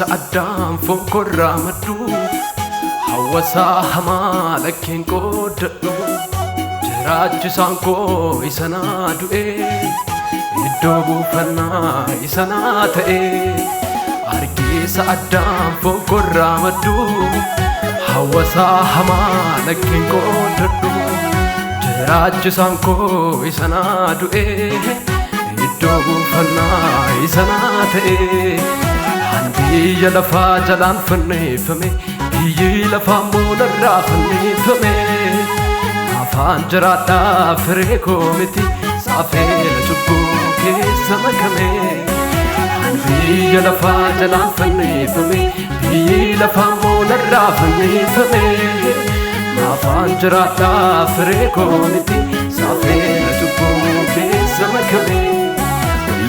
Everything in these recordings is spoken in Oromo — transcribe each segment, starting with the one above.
Addaan fonkorraa maddu hawwasaa hamaa lakkeen qooddadhu jiraachisaan koo isa naa du'ee iddoo buufannaa isa naa ta'ee argeessa addaan fonkorraa maddu hawwasaa hamaa lakkeen qooddadhu jiraachisaan koo isa naa du'ee iddoo buufannaa isa naa ta'ee biyya lafaa jalaan fanneeffame biyyi lafaa moonarraa fanneeffame afaan jiraadhaa firee koo miti saafeela cubbuu keessa makame biyya lafaa jalaan fanneeffame biyyi lafaa moonarraa fanneeffame afaan jiraadhaa firee koo miti saafeela cubbuu keessa makame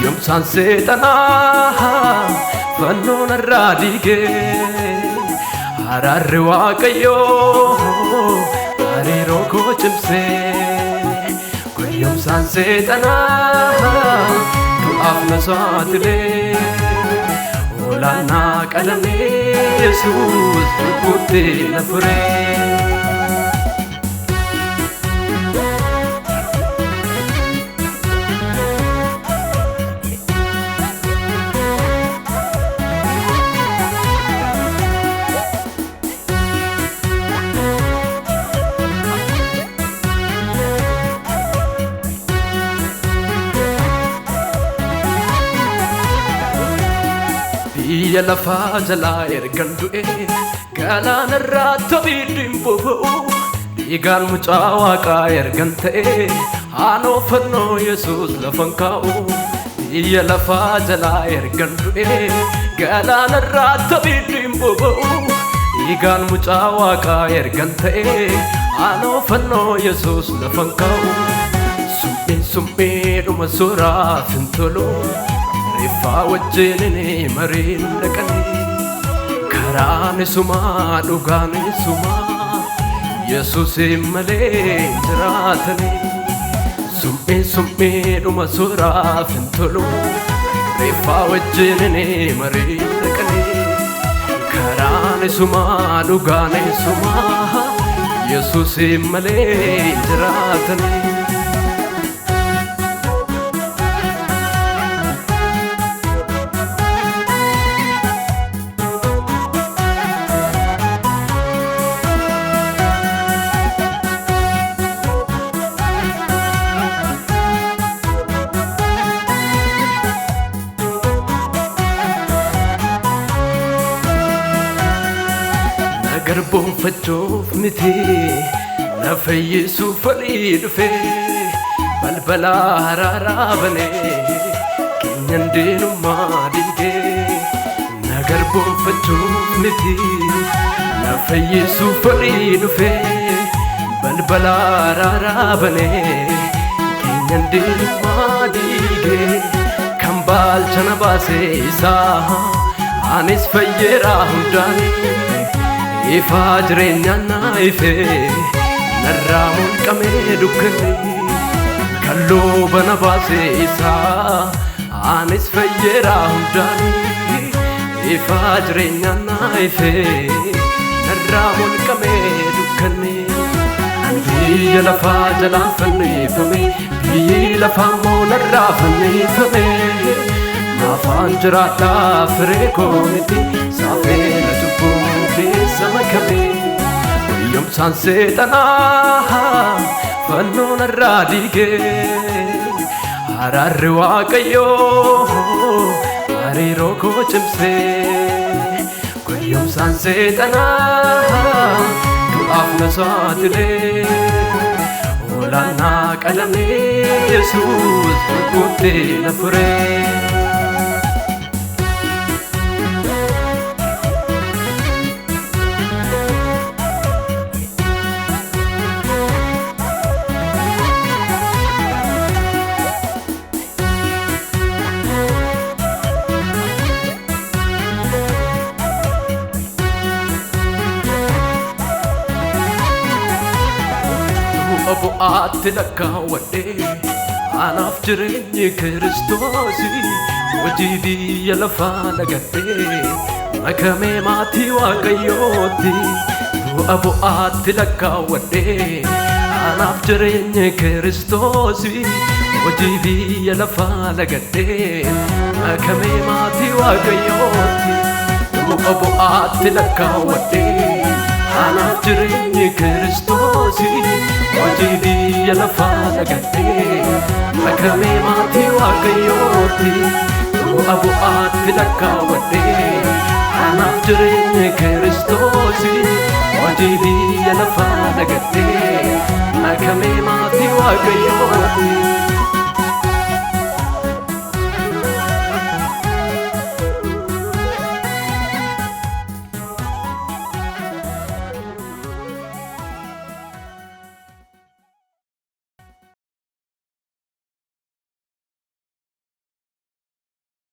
yoomsaan seexanaa fannoon irraa diigee araarri Waaqayyoo hariiroo koo cimsee guyyoomsaan seexanaa du'aaf na saaxilee olaanaa qalamee Yesuus cubbuutti na furee. Biyya lafaa jalaa ergan du'ee galaanarraa tobiiddiin boba'u dhiigaan mucaa Waaqaa ergan ta'ee haanoo fannoo Yesuus lafan kaa'u biyya lafaa jalaa ergan du'ee galaanarraa tobiiddiin boba'u dhiigaan mucaa Waaqaa ergan ta'ee haanoo fannoo Yesuus lafan kaa'u summiidhuma suuraaf hin tolu Ifaa wajjinni mariin dhaqanii karaan isumaa dhugaan isumaa Yesuusin malee jiraatanii summiidhuma suuraaf hin tolu ifaa wajjinni mariin dhaqanii karaan isumaa dhugaan isumaa Yesuusin malee jiraatanii. Garboonfachuuf miti na fayyisuuf falii dhufee balbala haraaraa banee keenyan diinummaa diigee na garboonfachuuf miti na fayyisuuf falii dhufee balbala haraaraa banee keenyan diinummaa diigee kan baalcha na baasee isaa anis fayyeeraa hundaanii Ifaa jireenyaan naa ifee narraa mulqamee dukkanni kalloo bana baasee isaa anis fayyeeraa hundaanii ifaa jireenyaan naa ifee narraa mulqamee dukkanni biyya lafaa jalaan fanneeffame biyyi lafaa moonarraa fanneeffame afaan jiraadhaa firee koo miti saafeela cubbuu keessa makame yoomsaan seexanaa fannoon irraa diigee araarri Waaqayyoo hariiroo koo cimsee yoomsaan seexanaa du'aaf na saaxilee olaanaa qalamee Yesuus cubbuutti na furee. bu'aatti lakkaawwadhee anaaf jireenyi Kiristoosi hojii biyya lafaa lagadhee Makamee maatii waaqayyooti du'a bu'aatti lakkaawwadhee anaaf jireenya Kiristoosi hojii biyya lafaa lagadhee makamee maatii waaqayyooti du'a bu'aatti lakkaawwadhee anaaf jireenya Kiristoosi hojii biyya lafaa lagadhee makamee maatii waaqayyooti du'a bu'aatti lakkaawwadhee anaaf jireenya Kiristoosi hojii biyya lafaa lagadhee makamee maatii waaqayyooti.